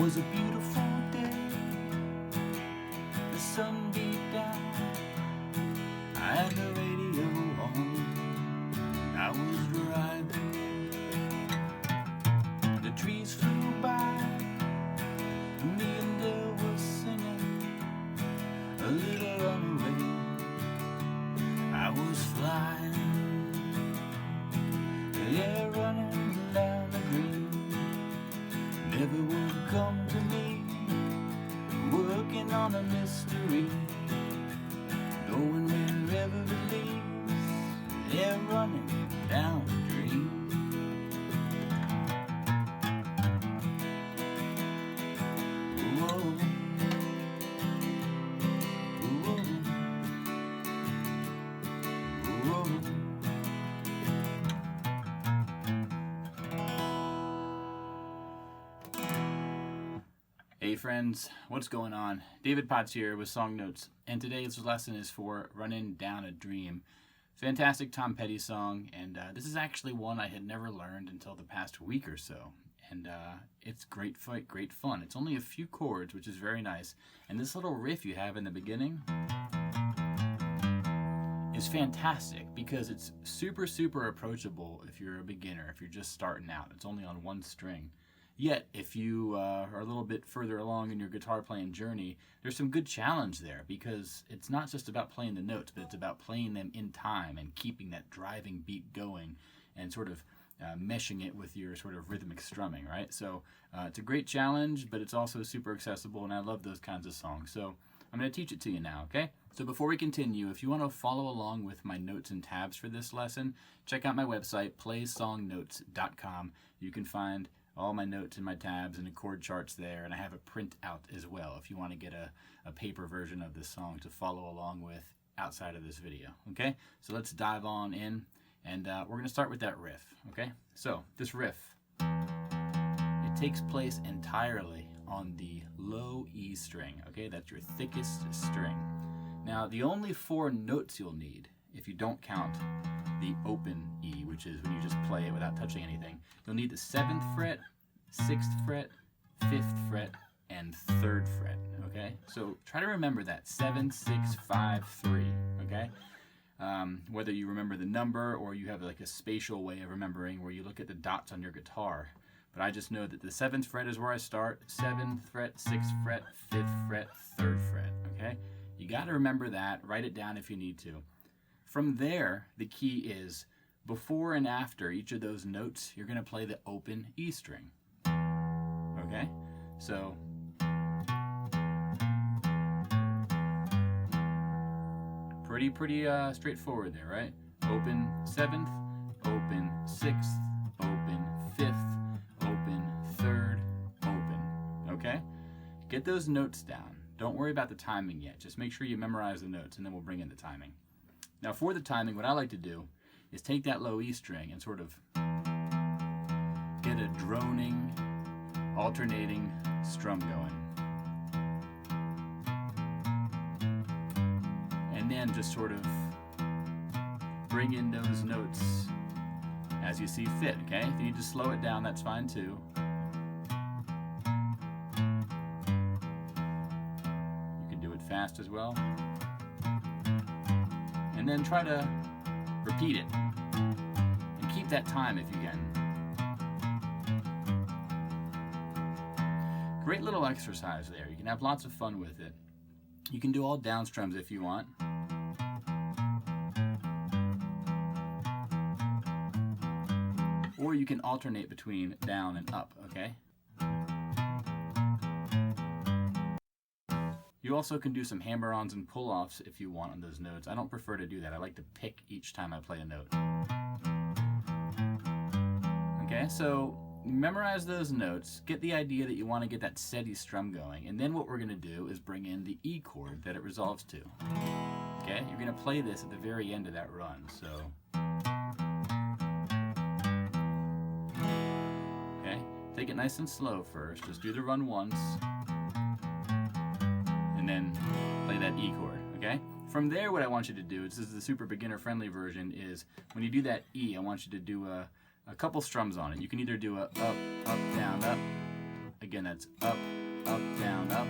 was a beautiful day. The sun beat down. I had the radio on. I was driving. The trees flew by. Me and Dale were singing a little runaway. I was flying, yeah, running down the dream. Never would come to me, working on a mystery, going wherever it leads, yeah, running down the dream. Whoa. Whoa. Whoa. Hey friends, what's going on? David Potts here with Song Notes, and today's lesson is for Runnin' Down a Dream. Fantastic Tom Petty song, and this is actually one I had never learned until the past week or so. And it's great fun. It's only a few chords, which is very nice. And this little riff you have in the beginning is fantastic because it's super approachable if you're a beginner, if you're just starting out. It's only on one string. Yet, if you are a little bit further along in your guitar playing journey, there's some good challenge there because it's not just about playing the notes, but it's about playing them in time and keeping that driving beat going and sort of meshing it with your sort of rhythmic strumming, right? So it's a great challenge, but it's also super accessible, and I love those kinds of songs. So I'm going to teach it to you now, okay? So before we continue, if you want to follow along with my notes and tabs for this lesson, check out my website, playsongnotes.com. You can find all my notes and my tabs and the chord charts there, and I have a printout as well if you want to get a paper version of this song to follow along with outside of this video, okay? So let's dive on in, and we're going to start with that riff, okay? So this riff, it takes place entirely on the low E string, okay? That's your thickest string. Now, the only 4 notes you'll need, if you don't count the open E, which is when you just play it without touching anything, you'll need the 7th fret, 6th fret, 5th fret, and 3rd fret, okay? So try to remember that, 7, 6, 5, 3, okay? Whether you remember the number or you have like a spatial way of remembering where you look at the dots on your guitar. But I just know that the 7th fret is where I start, 7th fret, 6th fret, 5th fret, 3rd fret, okay? You got to remember that, write it down if you need to. From there, the key is before and after each of those notes, you're going to play the open E string. Okay? So pretty straightforward there, right? Open 7th, open 6th, open 5th, open 3rd, open. Okay? Get those notes down. Don't worry about the timing yet. Just make sure you memorize the notes, and then we'll bring in the timing. Now for the timing, what I like to do is take that low E string and sort of get a droning, alternating strum going. And then just sort of bring in those notes as you see fit, okay? If you need to slow it down, that's fine too. You can do it fast as well. And then try to repeat it. And keep that time if you can. Great little exercise there. You can have lots of fun with it. You can do all down strums if you want. Or you can alternate between down and up, okay? You also can do some hammer-ons and pull-offs if you want on those notes. I don't prefer to do that. I like to pick each time I play a note. Okay, so memorize those notes. Get the idea that you want to get that steady strum going. And then what we're going to do is bring in the E chord that it resolves to. Okay, you're going to play this at the very end of that run. So, okay, take it nice and slow first. Just do the run once. And then play that E chord, okay? From there, what I want you to do, this is the super beginner friendly version, is when you do that E, I want you to do a couple strums on it. You can either do a up, up, down, up. Again, that's up, up,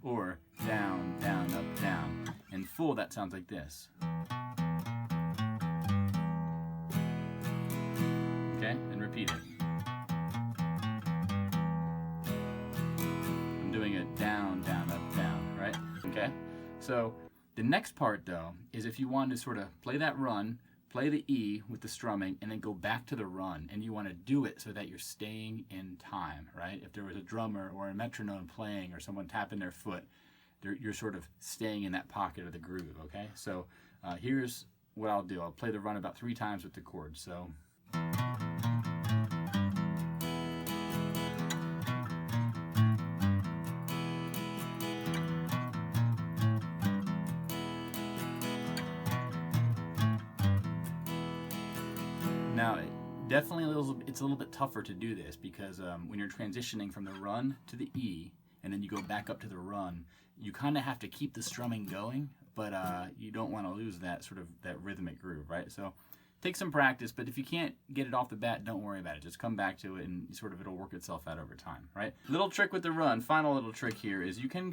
or down, down, up, down. In full, that sounds like this. Okay, and repeat it. I'm doing a down, down, up, down, right? Okay, so the next part though is if you want to sort of play that run, play the E with the strumming, and then go back to the run, and you want to do it so that you're staying in time, right? If there was a drummer or a metronome playing or someone tapping their foot, you're sort of staying in that pocket of the groove, okay? So here's what I'll do. I'll play the run about 3 times with the chords. So. Now, definitely it's a little bit tougher to do this because when you're transitioning from the run to the E and then you go back up to the run, you kind of have to keep the strumming going, but you don't want to lose that sort of that rhythmic groove, right? So take some practice, but if you can't get it off the bat, don't worry about it. Just come back to it and sort of it'll work itself out over time, right? Little trick with the run, final little trick here is you can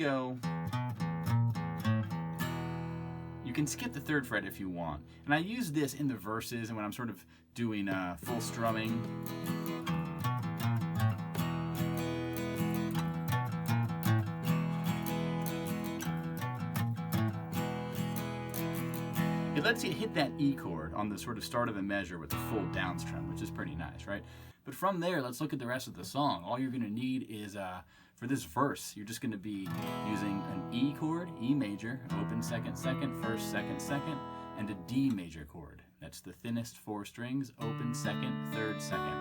skip the 3rd fret if you want. And I use this in the verses and when I'm sort of doing full strumming. It lets you hit that E chord on the sort of start of a measure with the full down strum, which is pretty nice, right? But from there, let's look at the rest of the song. All you're going to need is, for this verse, you're just going to be using an E chord, E major, open 2nd, 2nd, 1st, 2nd, 2nd, and a D major chord. That's the thinnest 4 strings, open 2nd, 3rd, 2nd.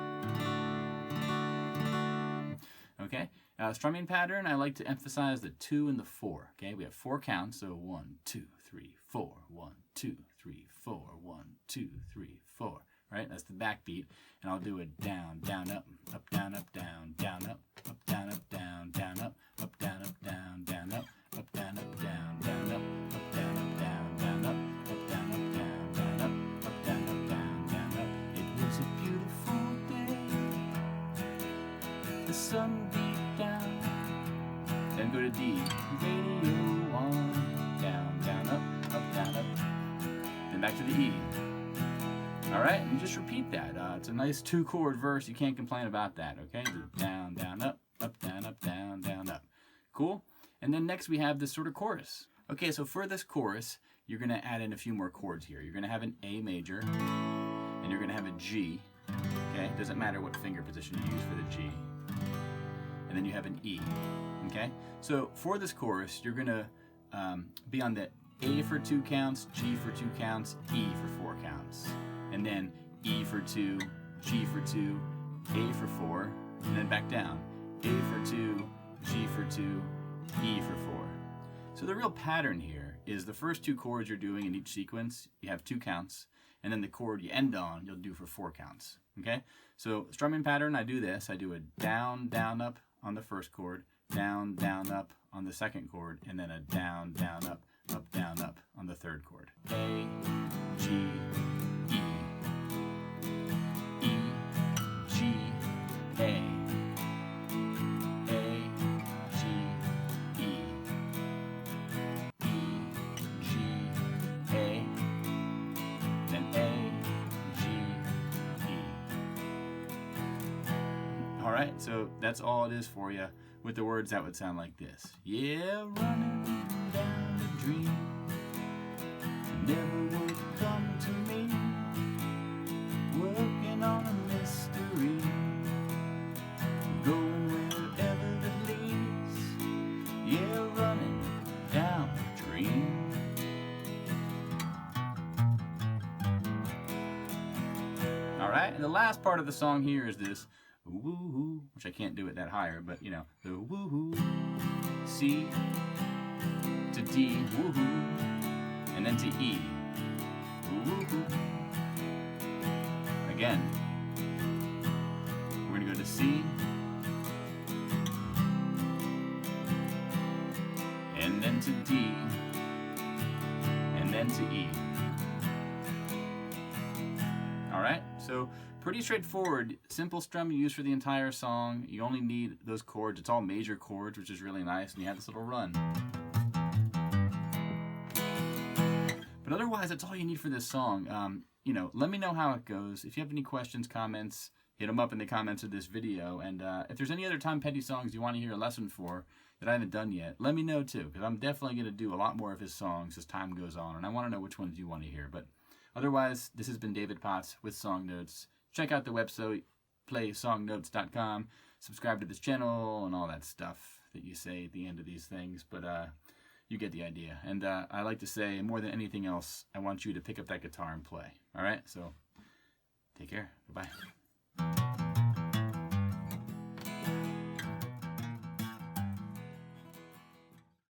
Okay, strumming pattern, I like to emphasize the 2 and the 4. Okay, we have 4 counts, so 1, 2, 3, 4, 1, 2, 3, 4, 1, 2, 3, 4. Right, that's the backbeat, and I'll do a down, down, up, down, up, down, down, up, down, up, down, down, up, down, up, down, down, up, down, up, down, down, up, down, up, down, down, up, down, up, down, down, up, down, up, down, down, up. It was a beautiful day, the sun beat down, then go to D, radio on, down, down, up, down, up, then back to the E. All right, and just repeat that. It's a nice 2-chord verse. You can't complain about that, okay? Down, down, up, down, down, up. Cool? And then next we have this sort of chorus. Okay, so for this chorus, you're going to add in a few more chords here. You're going to have an A major, and you're going to have a G, okay? It doesn't matter what finger position you use for the G. And then you have an E, okay? So for this chorus, you're going to be on the A for 2 counts, G for 2 counts, E for 4 counts. And then E for 2, G for 2, A for 4, and then back down. A for 2, G for 2, E for 4. So the real pattern here is the first 2 chords you're doing in each sequence, you have 2 counts, and then the chord you end on, you'll do for 4 counts. Okay? So strumming pattern, I do this. I do a down, down, up on the first chord, down, down, up on the second chord, and then a down, down, up, down, up on the third chord. A, G, A, G, E, G, A, then A, G, E. All right, so that's all it is for you. With the words, that would sound like this. Yeah, running down the dream never would come to me, working on a mystery, going wherever it leads. Yeah, running down the dream. All right, and the last part of the song here is this woo-hoo, which I can't do it that higher, but you know, the woo-hoo, C to D, woo-hoo, and then to E, woo-hoo. Again, we're gonna go to C, and then to D, and then to E. All right, So pretty straightforward. Simple strum you use for the entire song. You only need those chords. It's all major chords, which is really nice. And you have this little run. But otherwise, that's all you need for this song. You know, let me know how it goes. If you have any questions, comments, hit them up in the comments of this video. And if there's any other Tom Petty songs you want to hear a lesson for that I haven't done yet, let me know too, because I'm definitely going to do a lot more of his songs as time goes on, and I want to know which ones you want to hear. But otherwise, this has been David Potts with Song Notes. Check out the website, playsongnotes.com. Subscribe to this channel and all that stuff that you say at the end of these things, but you get the idea. And I like to say, more than anything else, I want you to pick up that guitar and play. All right? So take care. Bye-bye.